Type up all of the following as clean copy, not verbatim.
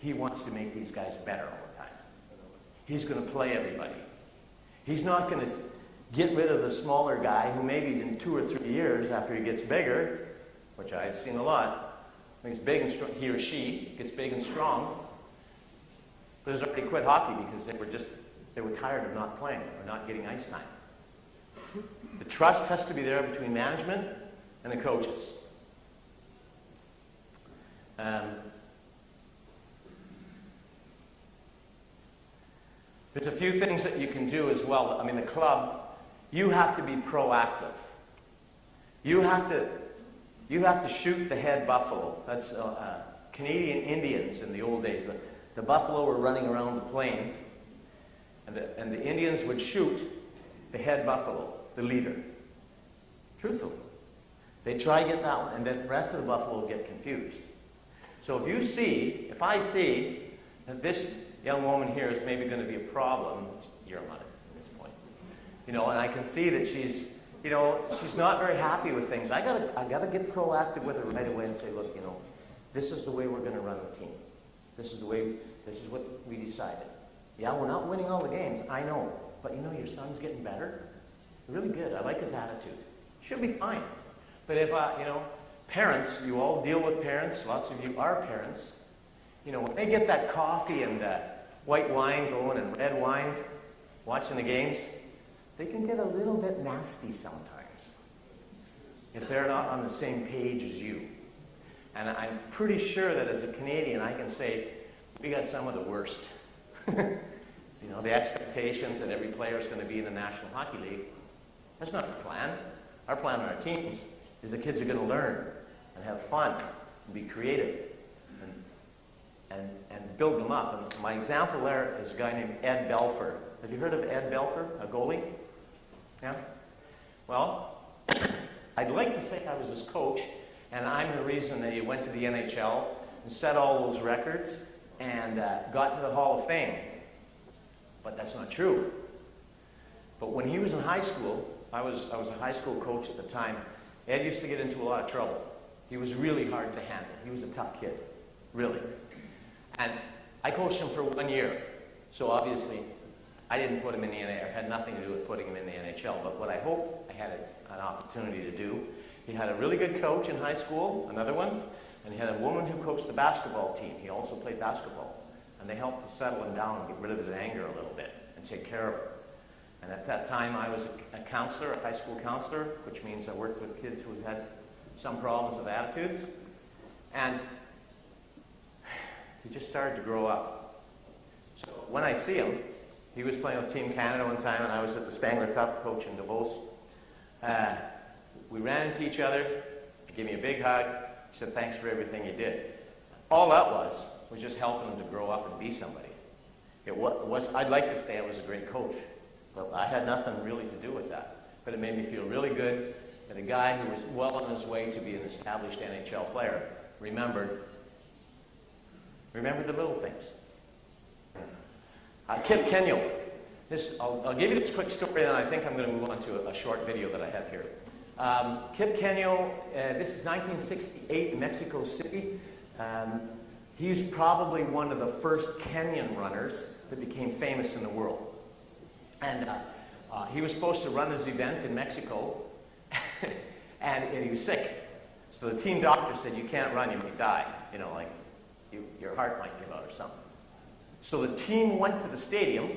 he wants to make these guys better all the time. He's going to play everybody. He's not going to get rid of the smaller guy who maybe in 2 or 3 years after he gets bigger, which I've seen a lot, when he's big and strong, he or she gets big and strong, but has already quit hockey because they were tired of not playing or not getting ice time. The trust has to be there between management and the coaches. There's a few things that you can do as well. I mean, the club, you have to be proactive. You have to shoot the head buffalo. That's Canadian Indians in the old days. The buffalo were running around the plains, and the Indians would shoot the head buffalo, the leader. Truthfully. They try to get that one, and then the rest of the buffalo get confused. So if I see that this young woman here is maybe going to be a problem, you're a mother at this point, and I can see that she's not very happy with things. I gotta get proactive with her right away and say, look, this is the way we're going to run the team. This is what we decided. Yeah, we're not winning all the games, I know, but your son's getting better. Really good. I like his attitude. Should be fine. But if parents, you all deal with parents. Lots of you are parents. When they get that coffee and white wine going and red wine, watching the games, they can get a little bit nasty sometimes if they're not on the same page as you. And I'm pretty sure that as a Canadian, I can say we got some of the worst. The expectations that every player is going to be in the National Hockey League. That's not our plan. Our plan on our teams is the kids are going to learn and have fun and be creative and build them up. And my example there is a guy named Ed Belfour. Have you heard of Ed Belfour, a goalie? Yeah? Well, I'd like to say I was his coach, and I'm the reason that he went to the NHL and set all those records and got to the Hall of Fame. But that's not true. But when he was in high school, I was a high school coach at the time, Ed used to get into a lot of trouble. He was really hard to handle. He was a tough kid, really. And I coached him for 1 year, so obviously I didn't put him in the NHL. It had nothing to do with putting him in the NHL. But what I hope I had an opportunity to do, he had a really good coach in high school, another one, and he had a woman who coached the basketball team. He also played basketball. And they helped to settle him down and get rid of his anger a little bit and take care of him. And at that time, I was a counselor, a high school counselor, which means I worked with kids who had some problems with attitudes. And he just started to grow up. So when I see him, he was playing with Team Canada one time, and I was at the Spangler Cup coaching Davos. We ran into each other. He gave me a big hug. He said, thanks for everything you did. All that was just helping him to grow up and be somebody. I'd like to say I was a great coach, but I had nothing really to do with that. But it made me feel really good that a guy who was well on his way to be an established NHL player remembered the little things. Kip Kenyo. I'll give you this quick story, and I think I'm going to move on to a short video that I have here. Kip Kenyo, this is 1968 in Mexico City. He's probably one of the first Kenyan runners that became famous in the world. And he was supposed to run his event in Mexico, and he was sick. So the team doctor said, you can't run, you may die. Your heart might give out or something. So the team went to the stadium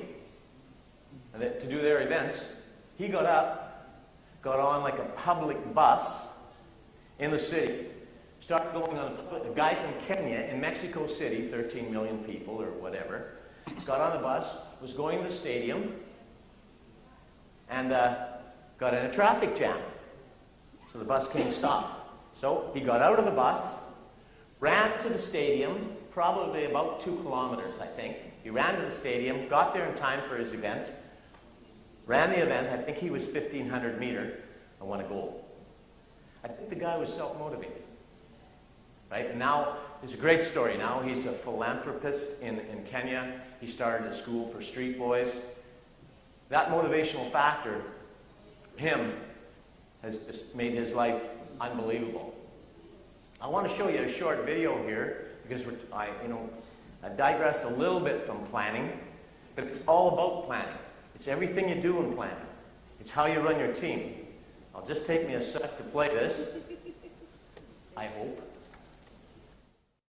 to do their events. He got up, got on like a public bus in the city, started going on a guy from Kenya in Mexico City, 13 million people or whatever, got on the bus, was going to the stadium, and got in a traffic jam. So the bus came stop. So he got out of the bus, ran to the stadium, probably about 2 kilometers, I think. He ran to the stadium, got there in time for his event, ran the event, I think he was 1,500 meter, and won a gold. I think the guy was self-motivated. Right? And now, it's a great story. Now he's a philanthropist in Kenya. He started a school for street boys. That motivational factor, him, has just made his life unbelievable. I want to show you a short video here because I've digressed a little bit from planning, but it's all about planning. It's everything you do in planning. It's how you run your team. It'll just take me a sec to play this, I hope.